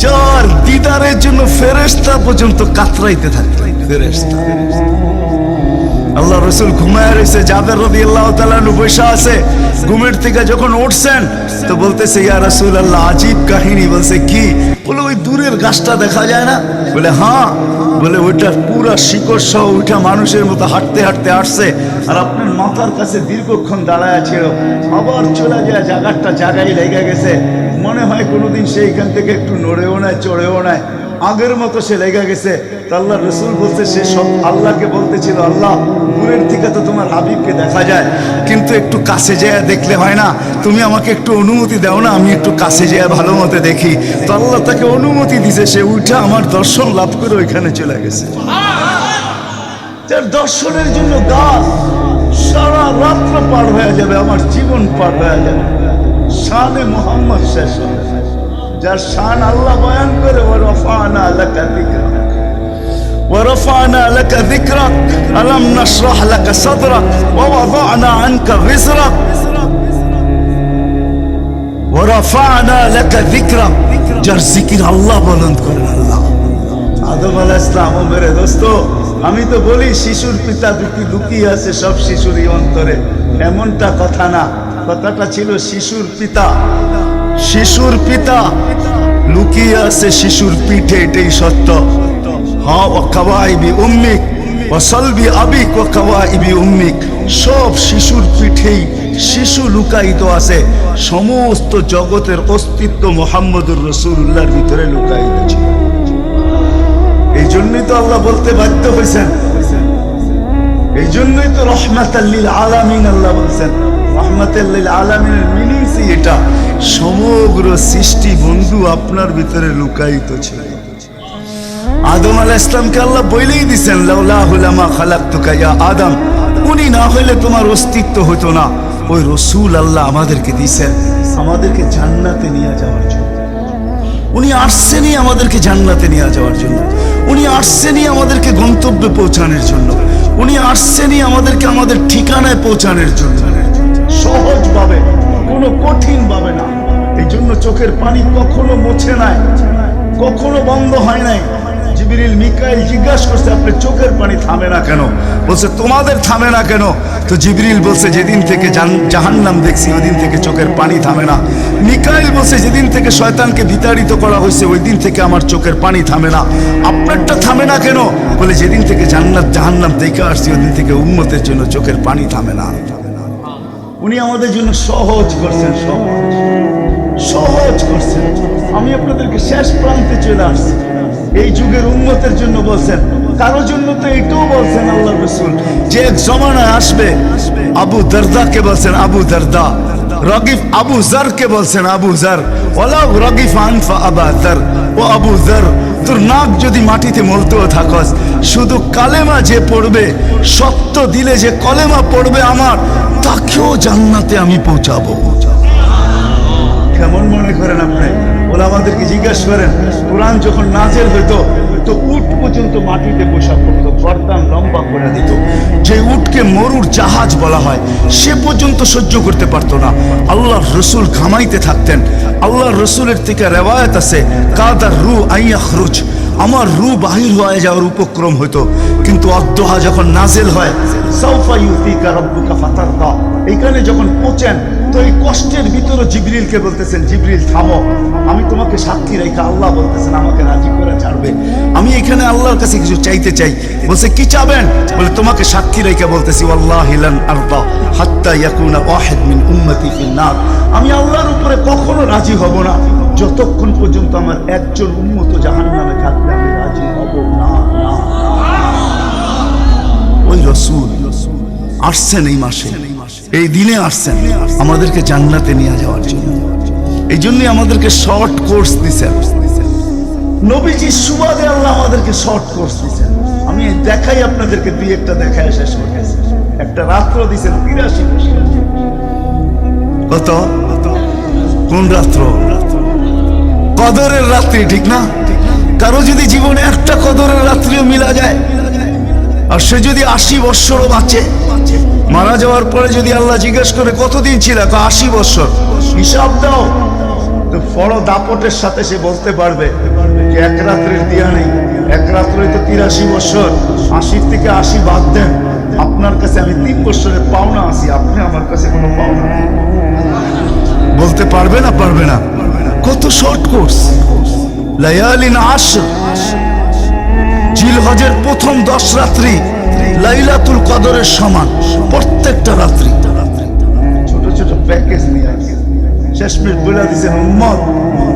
যার দিদারের জন্য ফেরেশতা পর্যন্ত কাতরাইতে থাকে। ফেরেশতা, আল্লাহ রসুল ঘুমায় রয়েছে, জাবের রাদিয়াল্লাহু তাআলা আনহু বসে আছে। ঘুমের থেকে যখন উঠছেন তো বলতেছে, ইয়া রাসূলুল্লাহ, আজীব কাহিনী। বলছে কি? বলে ওই দূরের গাছটা দেখা যায় না? বলে হ্যাঁ। বলে ওইটার পুরা শিকড় সহ ওইটা মানুষের মতো হাঁটতে হাঁটতে আসছে, আর আপনার মাথার কাছে দীর্ঘক্ষণ দাঁড়ায় ছিল, আবার চলে যায় জায়গায় লেগে গেছে। মনে হয় কোনোদিন সেইখান থেকে একটু নড়েও নেয়, চড়েও নেয়, আগের মতো সে লেগে গেছে। আল্লাহ রসুল বলতে, সে সব আল্লাহকে বলতেছিল, আল্লাহ দূরের থেকে তো তোমার হাবিবকে দেখা যায়, কিন্তু একটু কাছে যেয়ে দেখলে হয় না? তুমি আমাকে একটু অনুমতি দাও না, আমি একটু কাছে যেয়ে ভালো মতো দেখি। তো আল্লাহ তাকে অনুমতি দিছে, সে উঠে আমার দর্শন লাভ করে ওইখানে চলে গেছে। যার দর্শনের জন্য গাছ সারা রাত্র পার হয়ে যাবে, আমার জীবন পার হয়ে যাবে। শানে মুহাম্মদ শেষ হবে, যার শান আল্লাহ বয়ান করে, ওয়ারফানা লাকা যিকরাক, ওয়ারফানা লাকা যিকরাক, আলাম নাশরাহ লাকা সাদরাক, ওয়া ওয়াদানা আনকা বিজরাক, ওয়ারফানা লাকা যিকরাক। যার জিকির আল্লাহ বুলন্দ করেন আল্লাহ। আদম আলাইহিস সালাম, ও মেরে দোস্ত, আমি তো বলি শিশুর পিতা লুকিয়ে আছে সব শিশুরই অন্তরে, এমনটা কথা না। কথাটা ছিল শিশুর পিতা, শিশুর পিতা লুকিয়ে আছে শিশুর পিঠে, এটাই সত্য। হ্যাঁ, ওয়া কাওয়াইবি উম্মিক ওয়া সালবি আবিক ওয়া কাওয়াইবি উম্মিক, সব শিশুর পিঠেই শিশু লুকায়িত আছে। সমস্ত জগতের অস্তিত্ব মুহাম্মদুর রাসূলুল্লাহর ভিতরে লুকায়িত ছিল। এই জন্যই তো আল্লাহ বলতে বাধ্য হয়েছেন, এই জন্যই তো রহমাতাল লিল আলামিন আল্লাহ বলছেন। রহমাতাল লিল আলামিনের মিনিংস এটা, সমগ্র সৃষ্টি বন্ধু আপনার ভিতরে লুকায়িত ছিল। আদম আলাইহিস সালামকে আল্লাহ বলেই দিয়েছেন, লাউলাহু লামা খালাকতুকা ইয়া আদম, উনি না হইলে তোমার অস্তিত্ব হতো না। ওই রাসূল আল্লাহ আমাদেরকে দিয়েছেন আমাদেরকে জান্নাতে নিয়ে যাওয়ার জন্য। উনি আসছেনই আমাদেরকে জান্নাতে নিয়ে যাওয়ার জন্য, উনি আসছেনই আমাদেরকে গন্তব্যে পৌঁছানোর জন্য, উনি আসছেনই আমাদেরকে আমাদের ঠিকানায় পৌঁছানোর জন্য, সহজভাবে, কোনো কঠিন ভাবে না। এই জন্য চোখের পানি কখনো মুছে নাই, কখনো বন্ধ হয় নাই। জিবরিল মিকাইল জিজ্ঞাসা করছে, আপনার চোখের পানি থামে না কেন? বলছে তোমাদের থামে না কেন? তো জিবরিল বলছে, যেদিন থেকে জাহান্নাম দেখছি ওই দিন থেকে চোখের পানি থামে না। মিকাইল বলছে, যেদিন থেকে শয়তানকে বিতাড়িত করা হয়েছে ওই দিন থেকে আমার চোখের পানি থামে না। আপনারটা থামে না কেন? বলে, যেদিন থেকে জান্নাত জাহান্নাম দেখে আসছি ওই দিন থেকে উম্মতের জন্য চোখের পানি থামে না। উনি আমাদের জন্য সহজ করছেন, সহজ করছেন। আমি আপনাদেরকে শেষ প্রান্তে চলে আসছি। এই যুগের উম্মতের জন্য বলছেন, কারোর জন্য তো এটাও বলছেন আল্লাহ রাসূল, যে এক জমানায় আসবে। আবু দারদাকে বলছেন, আবু দারদা, রগিফ আবু জারকে বলছেন, আবু জার ওয়ালাউ রগিফান ফাআবা জার, ও আবু জার তোর নাক যদি মাটিতে মলতেও থাকস, শুধু কালেমা যে পড়বে, সত্য দিলে যে কলেমা পড়বে আমার, তাকেও জান্নাতে আমি পৌঁছাবো। কেমন মনে করেন আপনি? ওরা আমাদেরকে জিজ্ঞাসা করেন, কোরআন যখন নাজেল হইতো তো উট পর্যন্ত মাটিতে বসা পড়তো, গর্দান লম্বা করে দিত। যে উটকে মরুর জাহাজ বলা হয় সে পর্যন্ত সহ্য করতে পারতো না। আল্লাহর রসুল ঘামাইতে থাকতেন। আল্লাহর রসুলের থেকে রেওয়ায়াত আছে, কাদার রু আইয়াখরুজ, আমার রু বাহির হয়ে যাওয়ার উপক্রম হইতো। কিন্তু অদ্দোহা যখন নাজেল হয়, সাউফা ইউতিকা রাব্বুকা ফাতারদা, এইখানে যখন পৌঁছেন তো এই কষ্টের ভিতরে জিবরিলকে বলতেছেন, জিবরিল থামো, আমি তোমাকে সাক্ষী রেখে, আল্লাহ বলতেছেন আমাকে রাজি করে ছাড়বে। আমি এখানে আল্লাহর কাছে কিছু চাইতে চাই। বলছে কি চাবেন? বলে তোমাকে সাক্ষী রেখে বলতেছি, ওয়াল্লাহি লান আরদা হাত্তা ইয়াকুনা ওয়াহিদ মিন উম্মতি ফিন নার, আমি আল্লাহর উপরে কখনো রাজি হব না যতক্ষণ পর্যন্ত আমার একজন উম্মত জাহান্নামে থাকবে, আমি রাজি হব না। ওই রাসূল আসছেন এই মাসে, এই দিনে আসছেন আমাদেরকে জান্নাতে নিয়ে যাওয়ার জন্য। এই জন্যই আমাদেরকে শর্ট কোর্স দিচ্ছেন নবীজির সুবাদে, আল্লাহ আমাদেরকে শর্ট কোর্স দিচ্ছেন। আমি দেখাই আপনাদেরকে, দুই একটা দেখায় শেষ করতেছি। একটা রাত্র দিচ্ছেন 83 বছর। কত? কোন রাত্র? কদরের রাত্রি, ঠিক না? কারো যদি জীবনে একটা কদরের রাত্রিও মিলা যায়, আর সে যদি 80 বৎসরও বাঁচে, মারা যাওয়ার পরে যদি আল্লাহ জিজ্ঞেস করে কতদিন ছিল, 80 বৎসর, হিসাব দাও, তো বড় দাপটের সাথে সে বলতে পারবে যে এক রাত্রের দিয়া নেই, এক রাত্রই তো 83 বৎসর, 80 থেকে 80 বাদ দেন, আপনার কাছে আমি 3 বৎসরের পাওনা আছি, আপনি আমার কাছে কোনো পাওনা নেই। বলতে পারবে না? পারবে না। কত শর্ট কোর্স। লায়ালিন আশর, জিলহজের প্রথম 10 রাত্রি লাইলাতুল কদরের সমান, প্রত্যেকটা রাত্রি। ছোট ছোট প্যাকেজ নিয়ে আসে, শেষমেশ বলে দিয়েছেন, উম্মত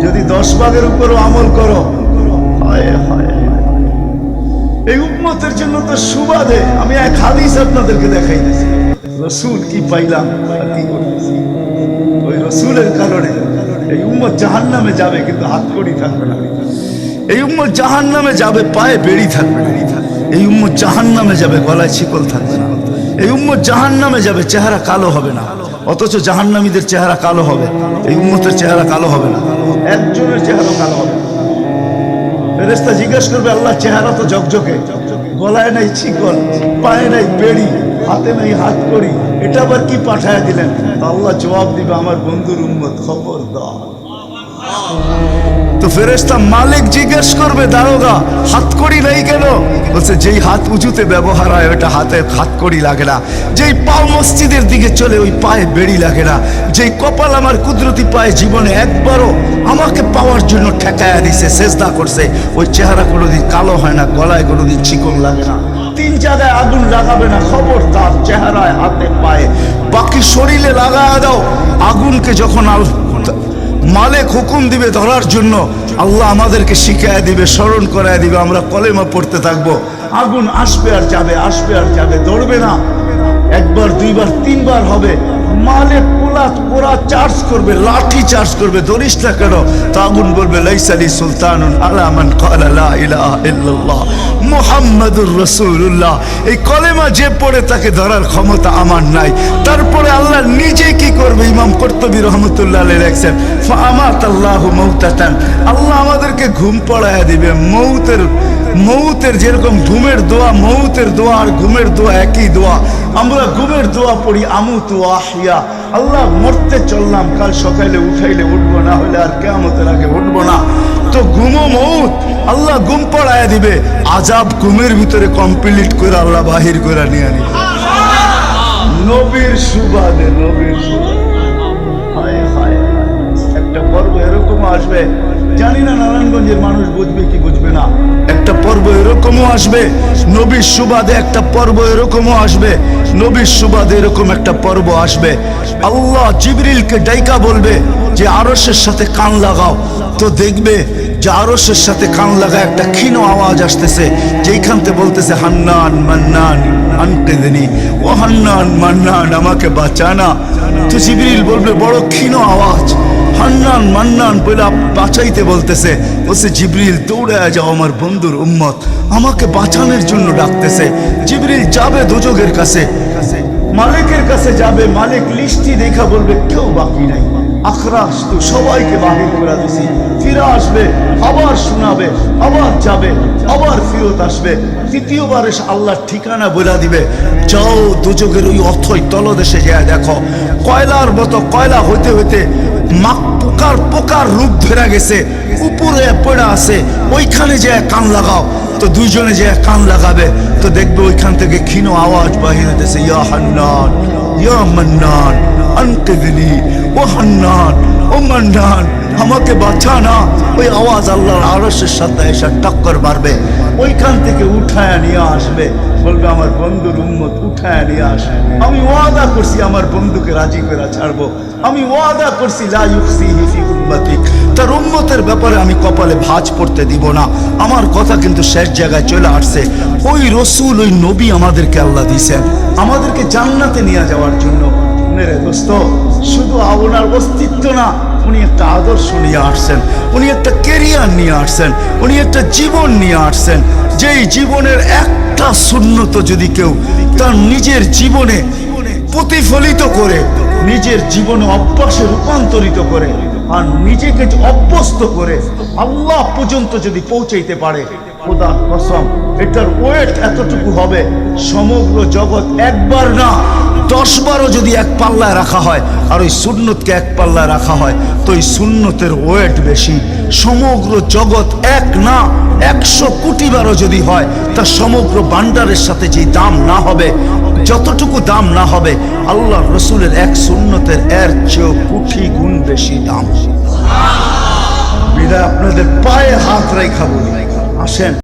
যদি 10 ভাগের উপরও আমল করো, হায় হায়, এই উম্মতের জন্য তো সুবাদে আমি এক হাদিস আপনাদেরকে দেখাই দিয়েছি। রসুল কি পাইলাম আর কি করতেছি, ওই রসুলের কারণে এই উম্মত জাহান্নামে যাবে, কিন্তু হাত কড়ি থাকবে না। এই উম্মত জাহান্নামে যাবে, পায়ে বেড়ি থাকবে না। এই উম্মত জাহান্নামে যাবে, গলায় শিকল থাকবে না। এই উম্মত জাহান্নামে যাবে, চেহারা কালো হবে না। অথচ জাহান্নামীদের চেহারা কালো হবে, এই উম্মতের চেহারা কালো হবে না। একজনের চেহারা কালো হবে। ফেরেশতা জিজ্ঞেস করবে, আল্লাহ চেহারা তো ঝকঝকে, গলায় নাই শিকল, পায়ে নাই বেড়ি, হাতে নাই হাত করি, এটা আবার কি পাঠায় দিলেন? আল্লাহ জবাব দিবে, আমার বন্ধুর উম্মত, খবর দাও। তো ফেরেশতা মালিক জিজ্ঞেস করবে, দারোগা হাতকড়ি নেই কেন? বলছে যেই হাত উঁচুতে ব্যবহার হয় ওটা হাতে হাতকড়ি লাগে না, যেই পাও মসজিদের দিকে চলে ওই পায়ে বেড়ি লাগে না, যেই কপাল আমার কুদরতি পায়ে জীবনে একবারও আমাকে পাওয়ার জন্য ঠেকায়া দিছে, সেজদা করছে, ওই চেহারা কোনোদিন কালো হয় না, গলায় কোনোদিন চিকন লাগে না, 3 জায়গায় আগুন লাগাবে না। খবরদার, চেহারায়, হাতে, পায়ে, বাকি শরীরে লাগায়া দাও। আগুনকে যখন মালিক হুকুম দিবে ধরার জন্য, আল্লাহ আমাদেরকে শিখায় দিবে, স্মরণ করায় দিবে, আমরা কলেমা পড়তে থাকবো। আগুন আসবে আর যাবে, আসবে আর যাবে, ধরবে না। একবার, দুইবার, 3 বার হবে, মালিক পোড়া চার্জ করবে, লাঠি চার্জ করবে, ধরিস না কেন? তো আগুন বলবে, লাইসালি সুলতানুন আলা মান ক্বালা লা ইলাহা ইল্লাল্লাহ মুহাম্মাদুর রাসূলুল্লাহ। এই কলেমা যে পড়ে তাকে ধরার ক্ষমতা আমার নাই। তারপরে আল্লাহ নিজে কি করবে? ইমাম কুরতুবী রাহমাতুল্লাহ আলাইহি লেখেন, ফাআমাতাল্লাহু মাউতাতান, আল্লাহ আমাদেরকে ঘুম পড়ায়া দিবে। মৌতের যেরকম ঘুমের দোয়া, মৌতের দোয়া আর ঘুমের দোয়া একই দোয়া। আমরা ঘুমের দোয়া পড়ি, আমুতু আহিয়া, আল্লাহ মরতে চললাম, কাল সকালে উঠাইলে উঠবো, না হলে আর কিয়ামতের আগে উঠবো না। তো ঘুমো মৌত, আল্লাহ ঘুম পড়ায়া দিবে, আজাব ঘুমের ভিতরে কমপ্লিট করে আল্লাহ বাহির করে নিয়ে আনি। নবীর সুবাদে, নবীর সুবাদে, হায় হায়, একটা পর্ব এরকম আসবে, জানি না নারায়ণগঞ্জের মানুষ বুঝবে কি বুঝবে না। একটা পর্ব এরকমও আসবে, নবীর সুবাদে একটা পর্ব এরকমও আসবে, নবীর সুবাদে এরকম একটা পর্ব আসবে। আল্লাহ জিবরিলকে ডাইকা বলবে যে আরশের সাথে কান লাগাও, তো দেখবে যে আরশের সাথে কান লাগা একটা ক্ষীণ আওয়াজ আসতেছে, যেইখানতে বলতেছে হান্নান মান্নান আনকিদনি, ও হান্নান মান্নান আমাকে বাঁচানা। তো জিবরিল বলবে বড় ক্ষীণ আওয়াজ, হান্নান মান্নান বলে বাঁচাইতে বলতেছে। বলছে জিবরিল দৌড়ে যাও, আমার বন্ধুর উম্মত আমাকে বাঁচানোর জন্য ডাকতেছে। জিবরিল যাবে দোজখের কাছে, মালিকের কাছে যাবে। মালিক লিস্টি দেখা বলবে কেউ বাকি নাই, আখরাস তো সবাইকে বাহির করে দিছি। ফিরে আসবে, আবার শোনাবে, আবার যাবে, আবার ফিরত আসবে। তৃতীয়বার এসে আল্লাহর ঠিকানা বলে দিবে, যাও দোজখের ওই অথই তলদেশে যায় দেখো, কয়লার মতো কয়লা হইতে হইতে পোকার পোকার রূপ ধরে গেছে, উপরে পড়ে আছে, ওইখানে যে কান লাগাও। তো দুইজনে যে কান লাগাবে তো দেখবে ওইখান থেকে ক্ষীণ আওয়াজ বাহির হইতেছে, ইয়া হান্নান ইয়া মান্নান আনকিদনি, ও হান্নান ও মান্নান আমাকে বাঁচানা। ওই আওয়াজ আল্লাহর আরশের সাথে এসে টক্কর মারবে, ওইখান থেকে উঠায় নিয়ে আসবে। বলবে আমার বন্ধুর উম্মত উঠায় নিয়ে আস, আমি ওয়াদা করছি আমার বন্ধুকে রাজি করে ছাড়বো, আমি ওয়াদা করছি লা ইউখসিহি ফি উম্মতিক, তার উম্মতের ব্যাপারে আমি কপালে ভাঁজ পড়তে দিব না। আমার কথা কিন্তু শেষ জায়গায় চলে আসছে। ওই রসুল, ওই নবী আমাদেরকে আল্লাহ দিয়েছেন আমাদেরকে জান্নাতে নিয়ে যাওয়ার জন্য। মেরে দোস্ত, শুধু ওনার অস্তিত্ব না, উনি একটা আদর্শ নিয়ে আসছেন, উনি একটা কেরিয়ার নিয়ে আসছেন, উনি একটা জীবন নিয়ে আসছেন। যেই জীবনের একটা সুন্নত যদি কেউ তার নিজের জীবনে প্রতিফলিত করে, নিজের জীবনে অভ্যাসে রূপান্তরিত করে, আর নিজেকে অভ্যস্ত করে আল্লাহ পর্যন্ত যদি পৌঁছাইতে পারে, খোদার কসম এটার ওয়েট এতটুকু হবে, সমগ্র জগৎ একবার না 10 বারও যদি এক পাল্লায় রাখা হয় আর ওই সুন্নতকে এক পাল্লায় রাখা হয়, তো ওই সুন্নতের ওয়েট বেশি। সমগ্র জগৎ এক না 100 কোটি বারও যদি হয়, তা সমগ্র ভান্ডারের সাথে যে দাম না হবে, যতটুকু দাম না হবে, আল্লাহ রসুলের এক সুন্নতের এর চেয়েও কোটি গুণ বেশি দাম। বিদায় আপনাদের পায়ে হাত রেখা বলি, আসেন।